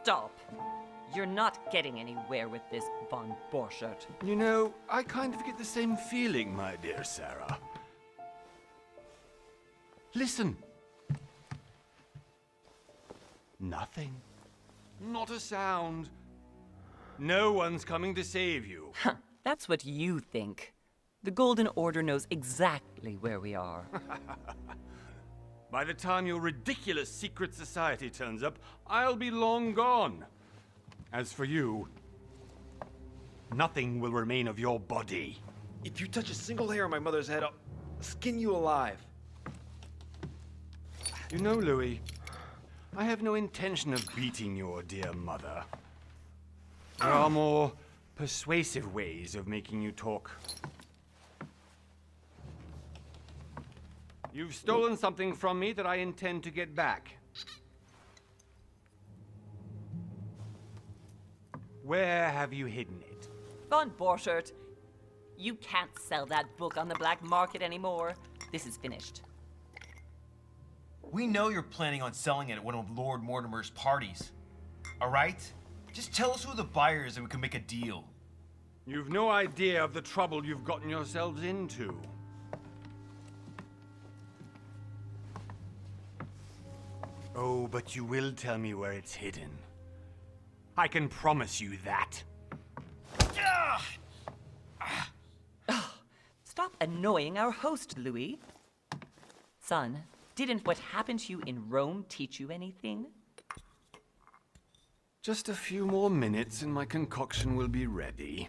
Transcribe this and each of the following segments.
Stop. You're not getting anywhere with this, von Borchert. You know, I kind of get the same feeling, my dear Sarah. Listen. Nothing. Not a sound. No one's coming to save you. Huh, that's what you think. The Golden Order knows exactly where we are. By the time your ridiculous secret society turns up, I'll be long gone. As for you, nothing will remain of your body. If you touch a single hair on my mother's head, I'll skin you alive. You know, Louis, I have no intention of beating your dear mother. There are more persuasive ways of making you talk. You've stolen something from me that I intend to get back. Where have you hidden it? Von Borchert, you can't sell that book on the black market anymore. This is finished. We know you're planning on selling it at one of Lord Mortimer's parties. All right? Just tell us who the buyer is and we can make a deal. You've no idea of the trouble you've gotten yourselves into. Oh, but you will tell me where it's hidden. I can promise you that. Stop annoying our host, Louis. Son, didn't what happened to you in Rome teach you anything? Just a few more minutes and my concoction will be ready.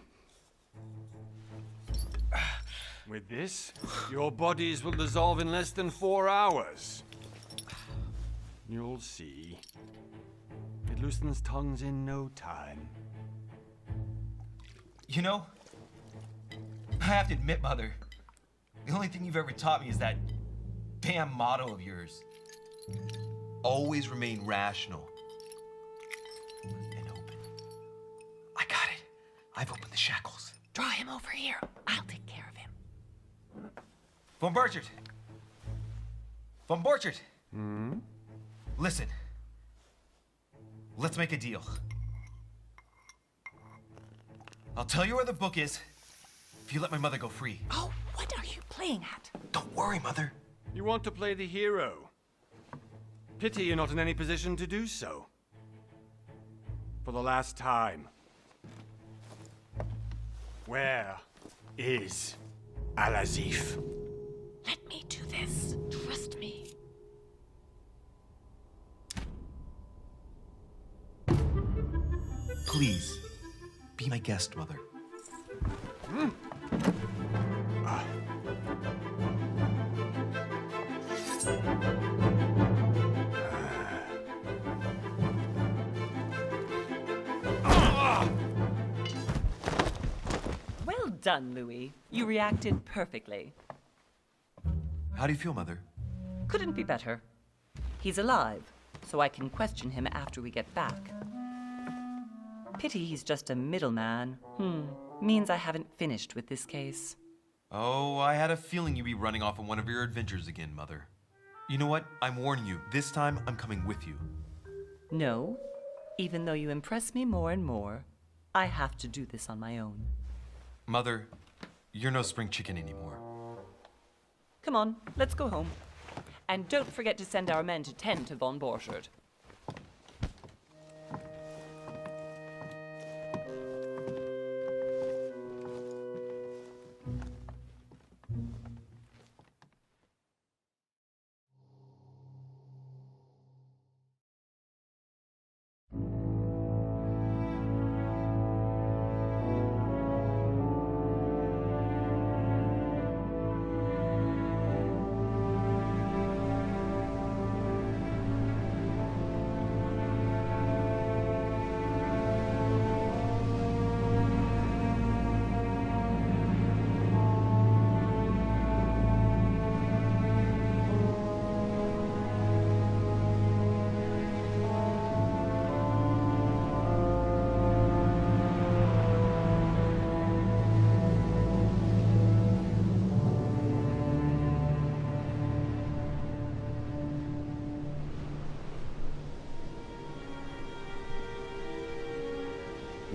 With this, your bodies will dissolve in less than 4 hours. You'll see. It loosens tongues in no time. You know, I have to admit, Mother, the only thing you've ever taught me is that damn motto of yours. Always remain rational and open. I got it. I've opened the shackles. Draw him over here. I'll take care of him. Von Borchert. Von Borchert. Listen. Let's make a deal. I'll tell you where the book is if you let my mother go free. Oh, what are you playing at? Don't worry, Mother. You want to play the hero. Pity you're not in any position to do so. For the last time. Where is Al-Azif? Let me do this. Trust me. Please, be my guest, Mother. Well done, Louis. You reacted perfectly. How do you feel, Mother? Couldn't be better. He's alive, so I can question him after we get back. Pity he's just a middleman. Means I haven't finished with this case. Oh, I had a feeling you'd be running off on one of your adventures again, Mother. You know what? I'm warning you. This time, I'm coming with you. No. Even though you impress me more and more, I have to do this on my own. Mother, you're no spring chicken anymore. Come on, let's go home. And don't forget to send our men to tend to von Borchert.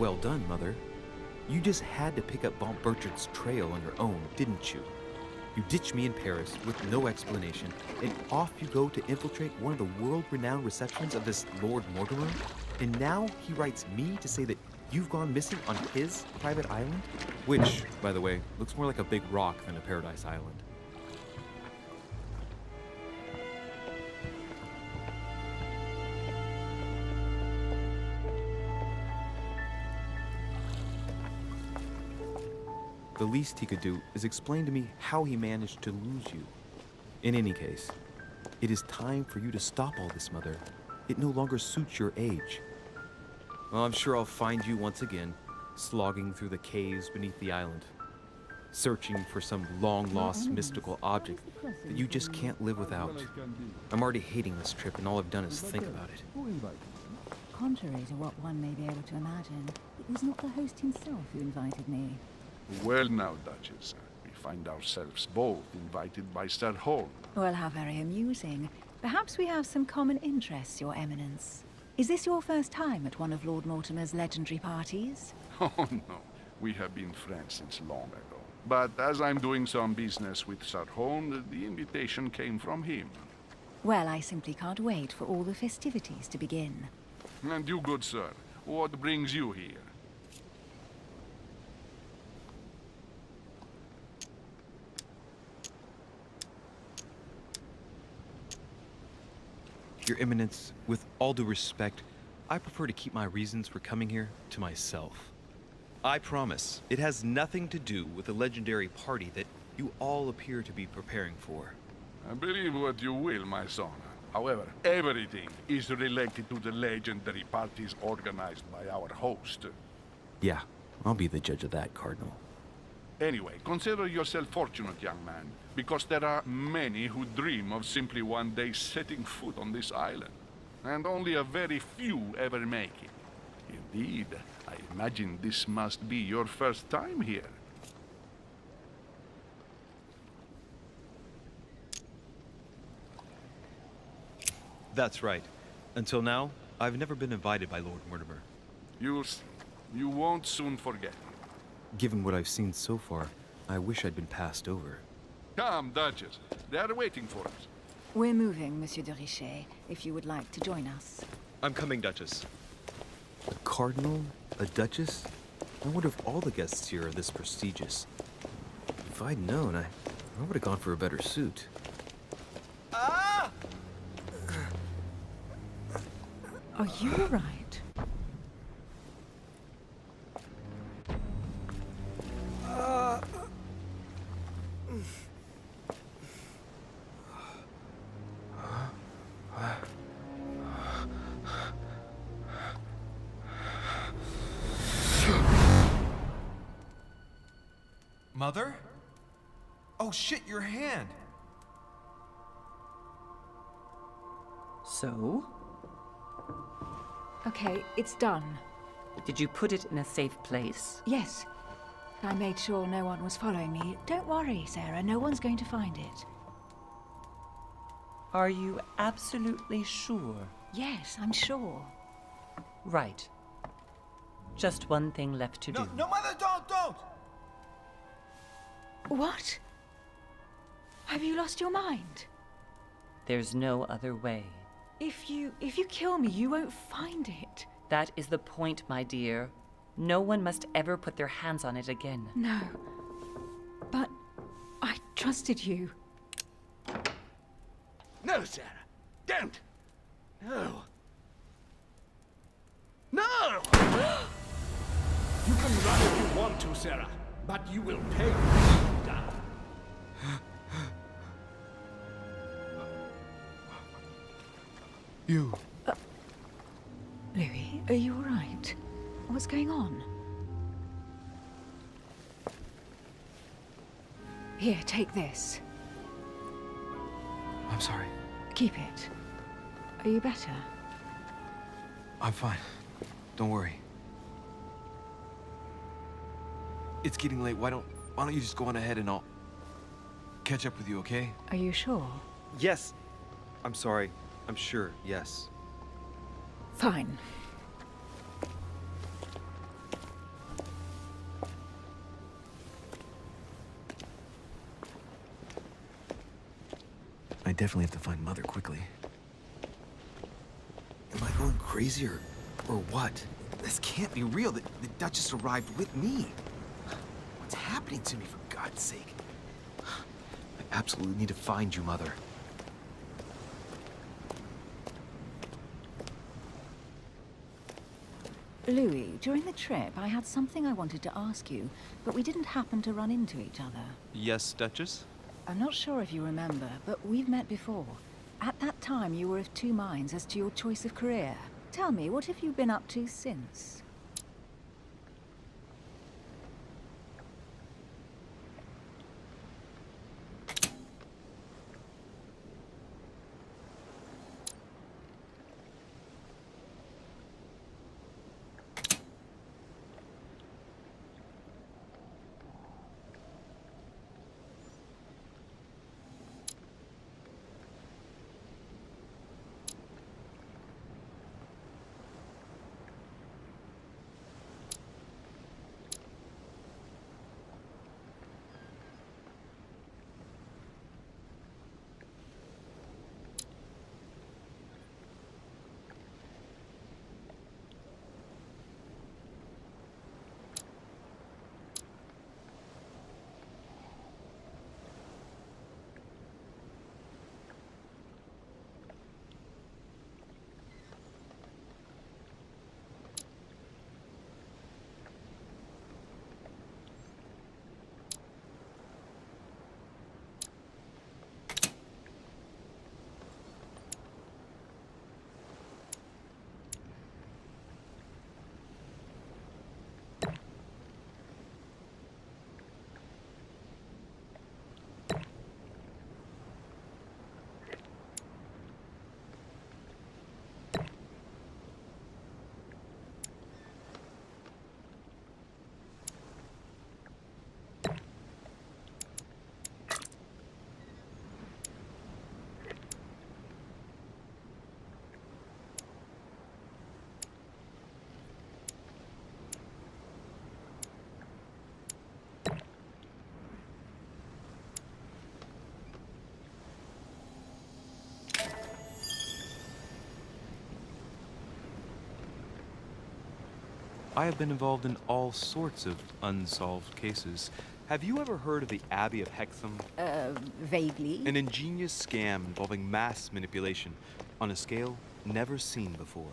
Well done, Mother. You just had to pick up Von Burchard's trail on your own, didn't you? You ditched me in Paris with no explanation, and off you go to infiltrate one of the world-renowned receptions of this Lord Mortimer? And now he writes me to say that you've gone missing on his private island? Which, by the way, looks more like a big rock than a paradise island. The least he could do is explain to me how he managed to lose you. In any case, it is time for you to stop all this, Mother. It no longer suits your age. Well, I'm sure I'll find you once again, slogging through the caves beneath the island, searching for some long-lost mystical object that you just can't live without. I'm already hating this trip, and all I've done is think about it. Contrary to what one may be able to imagine, it was not the host himself who invited me. Well now, Duchess, we find ourselves both invited by Sir Holm. Well, how very amusing. Perhaps we have some common interests, Your Eminence. Is this your first time at one of Lord Mortimer's legendary parties? Oh no, we have been friends since long ago. But as I'm doing some business with Sir Holm, the invitation came from him. Well, I simply can't wait for all the festivities to begin. And you, good sir, what brings you here? Your Eminence, with all due respect, I prefer to keep my reasons for coming here to myself. I promise, it has nothing to do with the legendary party that you all appear to be preparing for. Believe what you will, my son. However, everything is related to the legendary parties organized by our host. Yeah, I'll be the judge of that, Cardinal. Anyway, consider yourself fortunate, young man, because there are many who dream of simply one day setting foot on this island, and only a very few ever make it. Indeed, I imagine this must be your first time here. That's right. Until now, I've never been invited by Lord Mortimer. You'll see. You won't soon forget. Given what I've seen so far, I wish I'd been passed over. Come, Duchess. They are waiting for us. We're moving, Monsieur de Richet, if you would like to join us. I'm coming, Duchess. A cardinal? A duchess? I wonder if all the guests here are this prestigious. If I'd known, I would have gone for a better suit. Ah! Are you all right? Mother? Oh shit, your hand! So? Okay, it's done. Did you put it in a safe place? Yes. I made sure no one was following me. Don't worry, Sarah, no one's going to find it. Are you absolutely sure? Yes, I'm sure. Right. Just one thing left to do. No, Mother, don't! What? Have you lost your mind? There's no other way. If you kill me, you won't find it. That is the point, my dear. No one must ever put their hands on it again. No. But I trusted you. No, Sarah. Don't. No. No! You can run if you want to, Sarah, but you will pay down. You. Louis, are you all right? What's going on? Here, take this. I'm sorry. Keep it. Are you better? I'm fine. Don't worry. It's getting late. Why don't you just go on ahead and I'll catch up with you, okay? Are you sure? Yes. I'm sorry. I'm sure, yes. Fine. I definitely have to find Mother quickly. Am I going crazy or what? This can't be real. The Duchess arrived with me. What's happening to me, for God's sake? I absolutely need to find you, Mother. Louis, during the trip, I had something I wanted to ask you, but we didn't happen to run into each other. Yes, Duchess? I'm not sure if you remember, but we've met before. At that time, you were of two minds as to your choice of career. Tell me, what have you been up to since? I have been involved in all sorts of unsolved cases. Have you ever heard of the Abbey of Hexham? Vaguely. An ingenious scam involving mass manipulation on a scale never seen before.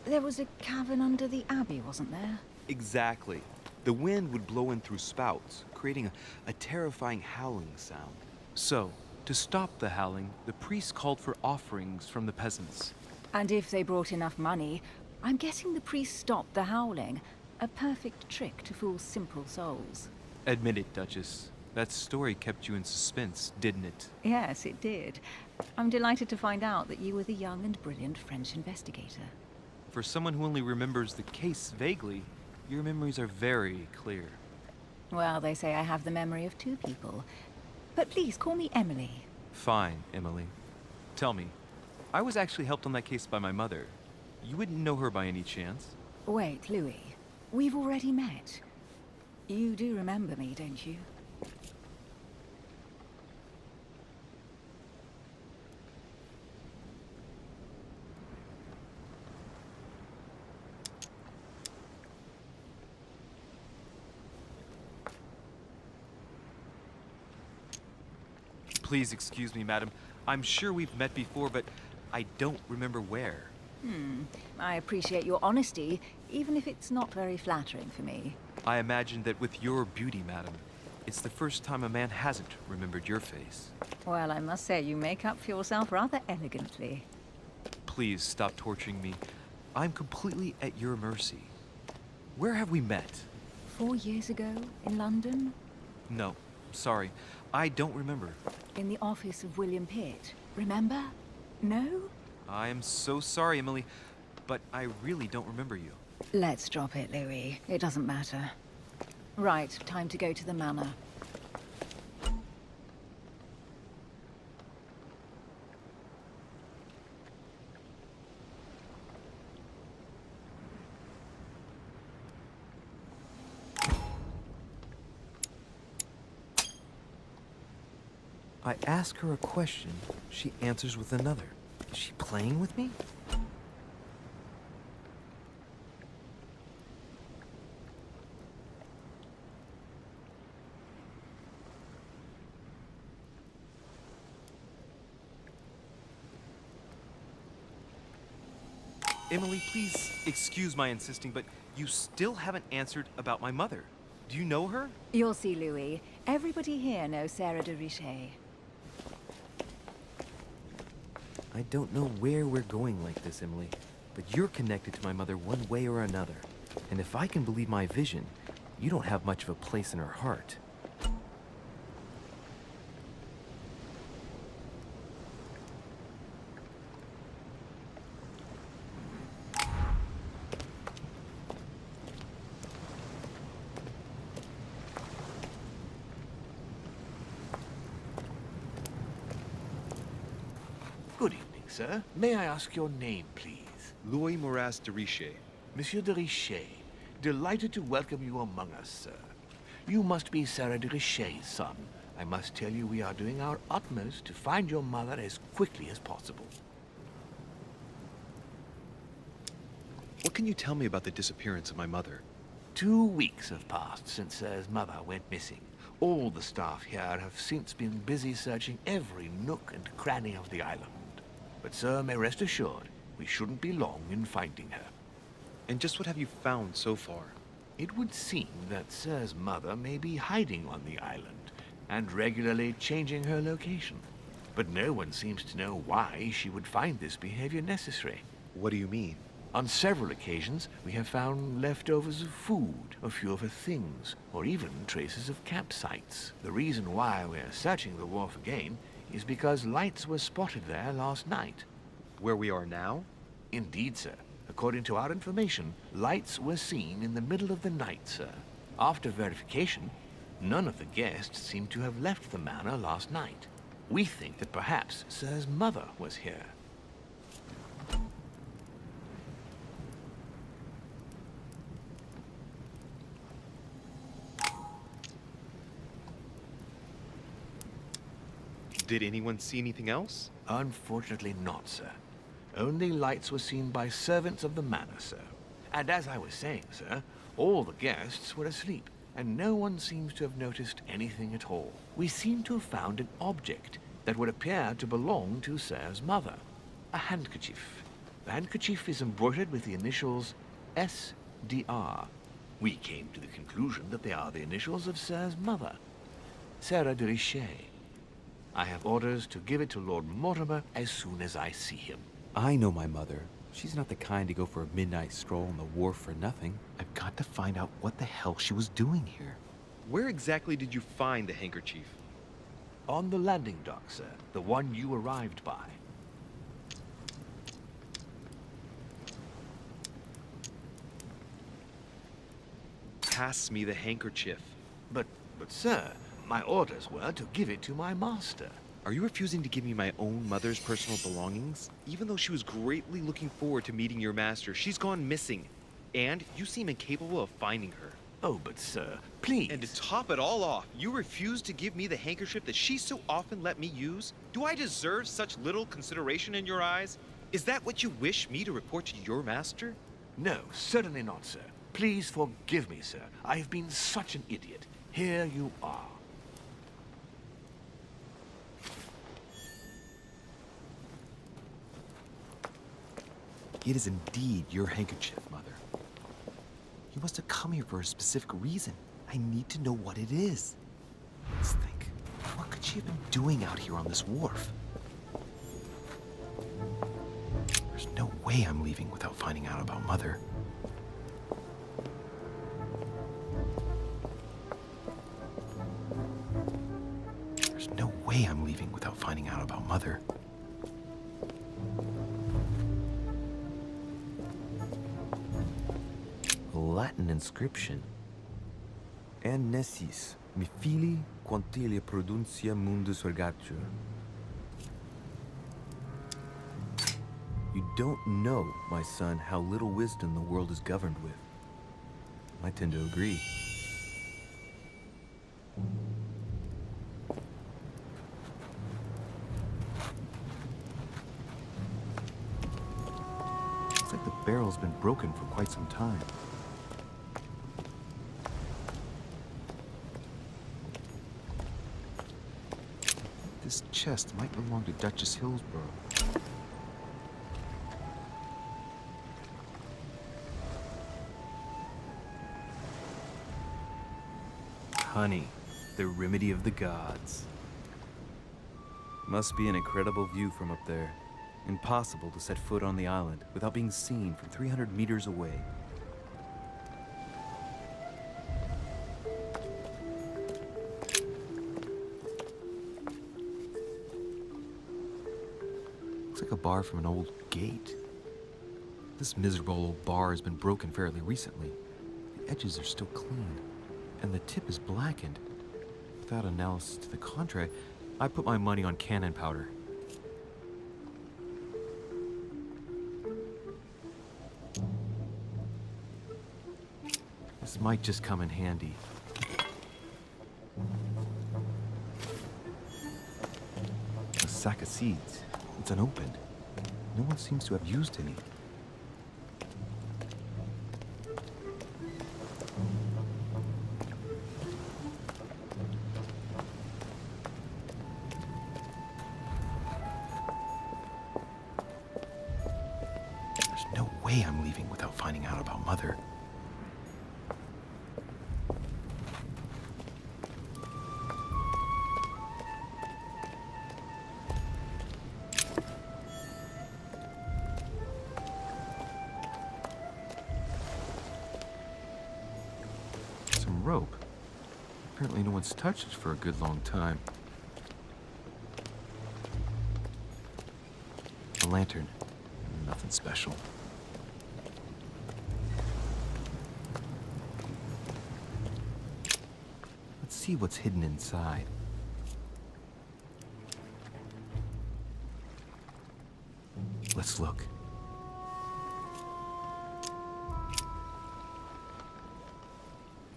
There was a cavern under the abbey, wasn't there? Exactly. The wind would blow in through spouts, creating a terrifying howling sound. So, to stop the howling, the priests called for offerings from the peasants. And if they brought enough money, I'm guessing the priest stopped the howling. A perfect trick to fool simple souls. Admit it, Duchess. That story kept you in suspense, didn't it? Yes, it did. I'm delighted to find out that you were the young and brilliant French investigator. For someone who only remembers the case vaguely, your memories are very clear. Well, they say I have the memory of two people. But please, call me Emily. Fine, Emily. Tell me, I was actually helped on that case by my mother. You wouldn't know her by any chance? Wait, Louis. We've already met. You do remember me, don't you? Please excuse me, madam. I'm sure we've met before, but I don't remember where. I appreciate your honesty, even if it's not very flattering for me. I imagine that with your beauty, madam, it's the first time a man hasn't remembered your face. Well, I must say you make up for yourself rather elegantly. Please stop torturing me. I'm completely at your mercy. Where have we met? 4 years ago, in London? No, sorry. I don't remember. In the office of William Pitt. Remember? No? I am so sorry, Emily, but I really don't remember you. Let's drop it, Louis. It doesn't matter. Right, time to go to the manor. I ask her a question, she answers with another. Is she playing with me? Emily, please excuse my insisting, but you still haven't answered about my mother. Do you know her? You'll see, Louis. Everybody here knows Sarah de Richet. I don't know where we're going like this, Emily, but you're connected to my mother one way or another. And if I can believe my vision, you don't have much of a place in her heart. Good evening, sir. May I ask your name, please? Louis Moras de Richet. Monsieur de Richet, delighted to welcome you among us, sir. You must be Sarah de Richet's son. I must tell you we are doing our utmost to find your mother as quickly as possible. What can you tell me about the disappearance of my mother? 2 weeks have passed since Sir's mother went missing. All the staff here have since been busy searching every nook and cranny of the island. But Sir may rest assured, we shouldn't be long in finding her. And just what have you found so far? It would seem that Sir's mother may be hiding on the island and regularly changing her location. But no one seems to know why she would find this behavior necessary. What do you mean? On several occasions, we have found leftovers of food, a few of her things, or even traces of campsites. The reason why we're searching the wharf again is because lights were spotted there last night. Where we are now? Indeed, sir. According to our information, lights were seen in the middle of the night, sir. After verification, none of the guests seem to have left the manor last night. We think that perhaps Sir's mother was here. Did anyone see anything else? Unfortunately not, sir. Only lights were seen by servants of the manor, sir. And as I was saying, sir, all the guests were asleep, and no one seems to have noticed anything at all. We seem to have found an object that would appear to belong to Sir's mother. A handkerchief. The handkerchief is embroidered with the initials SDR. We came to the conclusion that they are the initials of Sir's mother, Sarah de Richet. I have orders to give it to Lord Mortimer as soon as I see him. I know my mother. She's not the kind to go for a midnight stroll on the wharf for nothing. I've got to find out what the hell she was doing here. Where exactly did you find the handkerchief? On the landing dock, sir. The one you arrived by. Pass me the handkerchief. But sir, my orders were to give it to my master. Are you refusing to give me my own mother's personal belongings? Even though she was greatly looking forward to meeting your master, she's gone missing. And you seem incapable of finding her. Oh, but sir, please. And to top it all off, you refuse to give me the handkerchief that she so often let me use? Do I deserve such little consideration in your eyes? Is that what you wish me to report to your master? No, certainly not, sir. Please forgive me, sir. I have been such an idiot. Here you are. It is indeed your handkerchief, Mother. You must have come here for a specific reason. I need to know what it is. Let's think. What could she have been doing out here on this wharf? There's no way I'm leaving without finding out about Mother. There's no way I'm leaving without finding out about Mother. Latin inscription. En nessis, mi fili, quantilia produncia mundus ergatur. You don't know, my son, how little wisdom the world is governed with. I tend to agree. barrel's been broken for quite some time. This chest might belong to Duchess Hillsborough. Honey, the remedy of the gods. Must be an incredible view from up there. Impossible to set foot on the island without being seen from 300 meters away. Looks like a bar from an old gate. This miserable old bar has been broken fairly recently. The edges are still clean, and the tip is blackened. Without analysis to the contrary, I put my money on cannon powder. This might just come in handy. A sack of seeds. It's unopened. No one seems to have used any. There's no way I'm leaving without finding out about Mother. Rope. Apparently no one's touched it for a good long time. A lantern. Nothing special. Let's see what's hidden inside. Let's look.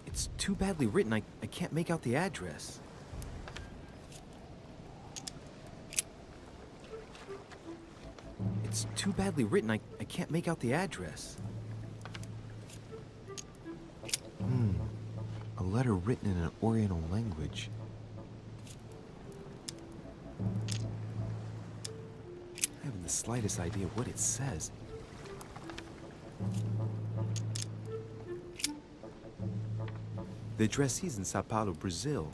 It's too badly written, I can't make out the address. It's too badly written, I can't make out the address. A letter written in an Oriental language. I haven't the slightest idea what it says. The addressee's in Sao Paulo, Brazil.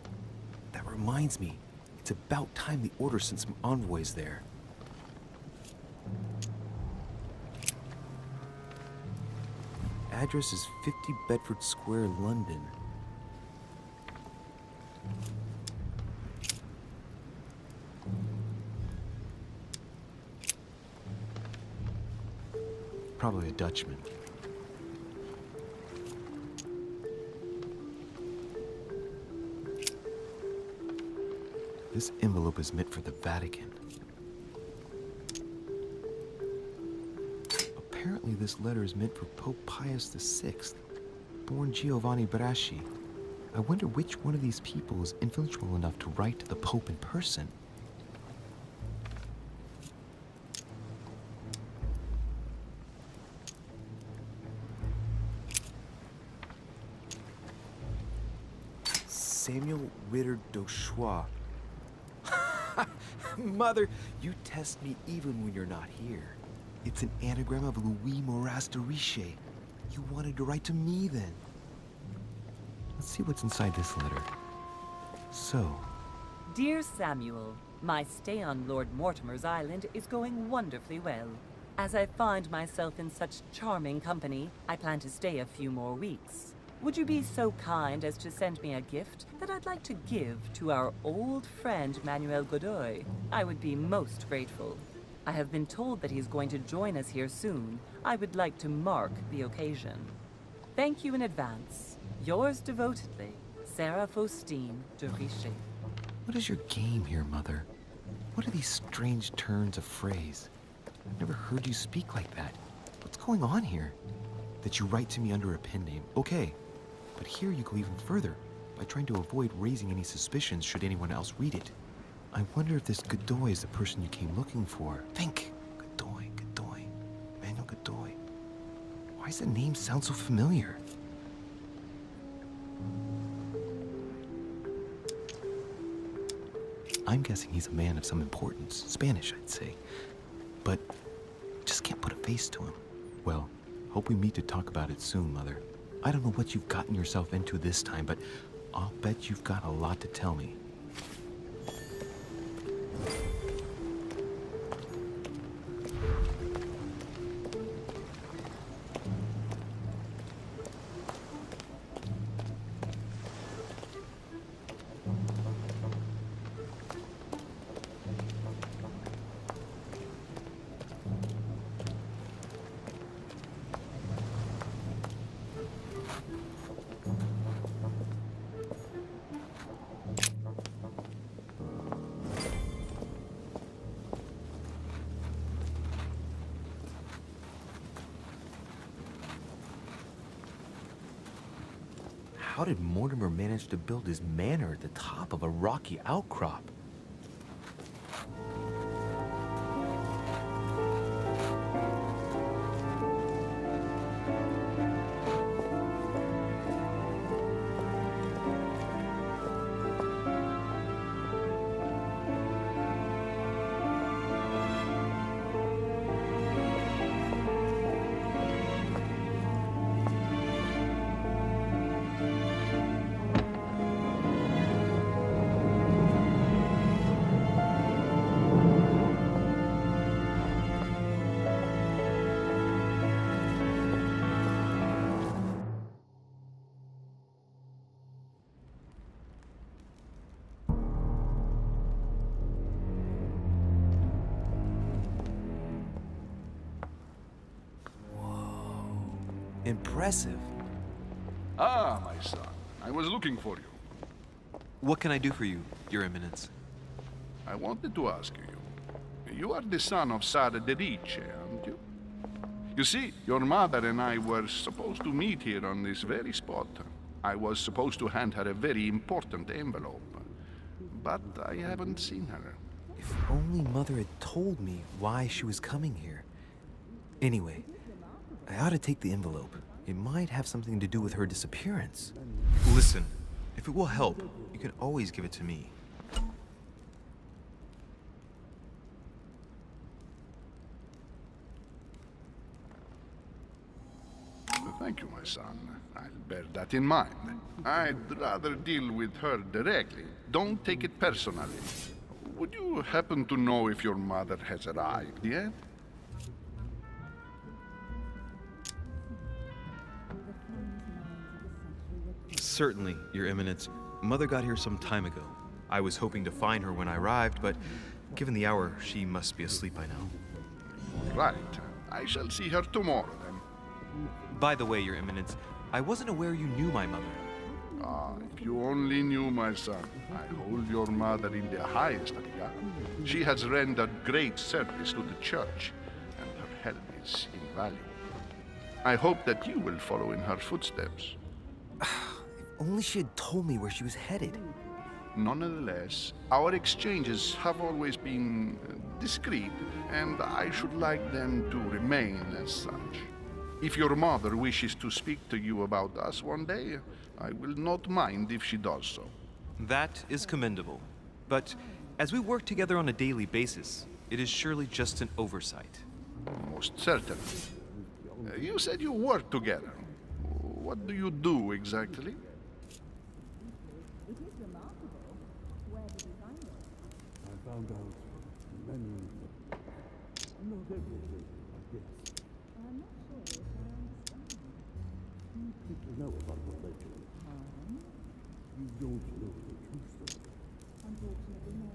That reminds me, it's about time the order sent some envoys there. Address is 50 Bedford Square, London. Probably a Dutchman. This envelope is meant for the Vatican. Apparently this letter is meant for Pope Pius VI, born Giovanni Braschi. I wonder which one of these people is influential enough to write to the Pope in person. Samuel Ritter d'Auchois. Mother, you test me even when you're not here. It's an anagram of Louis Moras de Riche. You wanted to write to me then. Let's see what's inside this letter. So. Dear Samuel, my stay on Lord Mortimer's island is going wonderfully well. As I find myself in such charming company, I plan to stay a few more weeks. Would you be so kind as to send me a gift that I'd like to give to our old friend Manuel Godoy? I would be most grateful. I have been told that he's going to join us here soon. I would like to mark the occasion. Thank you in advance. Yours devotedly, Sarah Faustine de Riche. What is your game here, Mother? What are these strange turns of phrase? I've never heard you speak like that. What's going on here? That you write to me under a pen name, okay. But here you go even further, by trying to avoid raising any suspicions should anyone else read it. I wonder if this Godoy is the person you came looking for. Think! Godoy, Manuel Godoy. Why does that name sound so familiar? I'm guessing he's a man of some importance. Spanish, I'd say. But just can't put a face to him. Well, hope we meet to talk about it soon, Mother. I don't know what you've gotten yourself into this time, but I'll bet you've got a lot to tell me. How did Mortimer manage to build his manor at the top of a rocky outcrop? Impressive. Ah, my son. I was looking for you. What can I do for you, Your Eminence? I wanted to ask you. You are the son of Sara de Riche, aren't you? You see, your mother and I were supposed to meet here on this very spot. I was supposed to hand her a very important envelope. But I haven't seen her. If only Mother had told me why she was coming here. Anyway, I ought to take the envelope. It might have something to do with her disappearance. Listen, if it will help, you can always give it to me. Thank you, my son. I'll bear that in mind. I'd rather deal with her directly. Don't take it personally. Would you happen to know if your mother has arrived yet? Certainly, Your Eminence. Mother got here some time ago. I was hoping to find her when I arrived, but given the hour, she must be asleep by now. Right. I shall see her tomorrow, then. By the way, Your Eminence, I wasn't aware you knew my mother. Ah, if you only knew, my son. I hold your mother in the highest regard. She has rendered great service to the church, and her help is invaluable. I hope that you will follow in her footsteps. Only she had told me where she was headed. Nonetheless, our exchanges have always been discreet, and I should like them to remain as such. If your mother wishes to speak to you about us one day, I will not mind if she does so. That is commendable. But as we work together on a daily basis, it is surely just an oversight. Most certainly. You said you work together. What do you do exactly? I found out many, not everything, I guess. I'm not sure if I understand. People know about the legend. You don't know the true story. Unfortunately, no.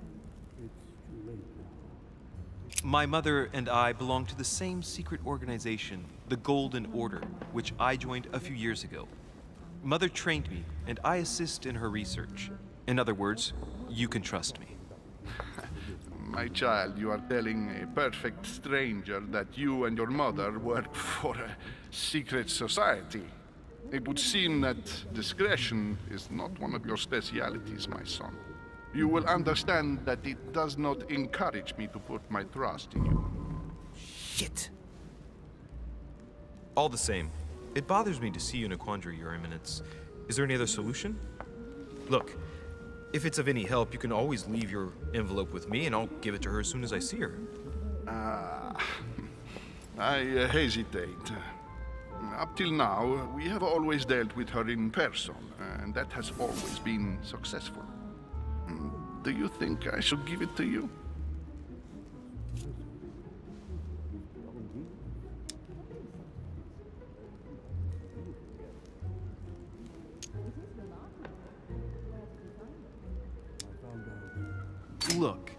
It's too late now. My mother and I belong to the same secret organization, the Golden Order, which I joined a few years ago. Mother trained me, and I assist in her research. In other words, you can trust me. My child, you are telling a perfect stranger that you and your mother work for a secret society. It would seem that discretion is not one of your specialities, my son. You will understand that it does not encourage me to put my trust in you. Shit! All the same, It bothers me to see you in a quandary, Your Eminence. Is there any other solution? Look, if it's of any help, you can always leave your envelope with me, and I'll give it to her as soon as I see her. I hesitate. Up till now, we have always dealt with her in person, and that has always been successful. Do you think I should give it to you? Look,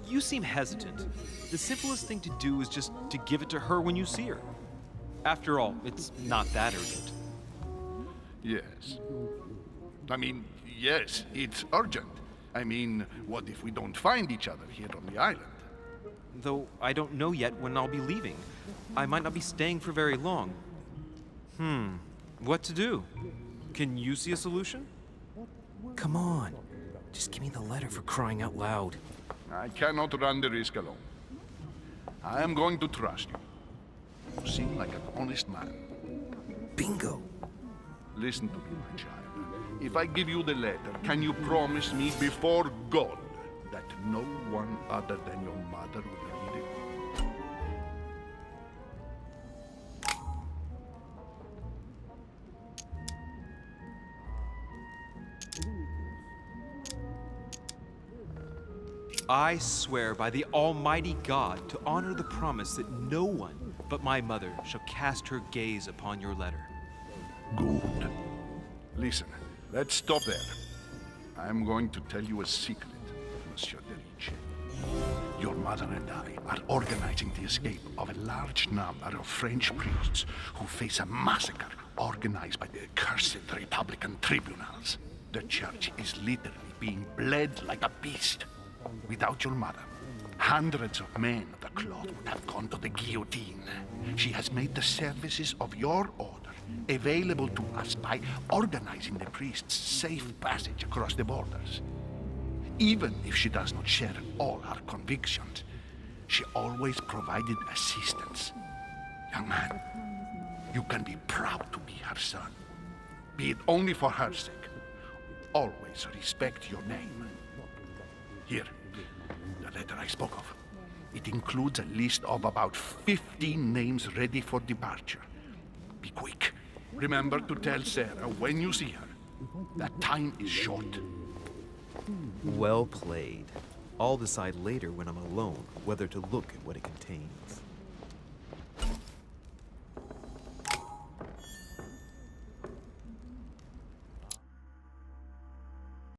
you seem hesitant. The simplest thing to do is just to give it to her when you see her. After all, it's not that urgent. Yes. I mean, yes, it's urgent. I mean, what if we don't find each other here on the island? Though I don't know yet when I'll be leaving. I might not be staying for very long. What to do? Can you see a solution? Come on. Just give me the letter, for crying out loud. I cannot run the risk alone. I am going to trust you. You seem like an honest man. Bingo. Listen to me, my child. If I give you the letter, can you promise me before God that no one other than your mother will read it? I swear by the Almighty God to honor the promise that no one but my mother shall cast her gaze upon your letter. Good. Listen, let's stop there. I'm going to tell you a secret, Monsieur Derice. Your mother and I are organizing the escape of a large number of French priests who face a massacre organized by the accursed Republican tribunals. The church is literally being bled like a beast. Without your mother, hundreds of men of the cloth would have gone to the guillotine. She has made the services of your order available to us by organizing the priests' safe passage across the borders. Even if she does not share all our convictions, she always provided assistance. Young man, you can be proud to be her son. Be it only for her sake. Always respect your name. Here, the letter I spoke of. It includes a list of about 15 names ready for departure. Be quick. Remember to tell Sarah when you see her that time is short. Well played. I'll decide later when I'm alone whether to look at what it contains.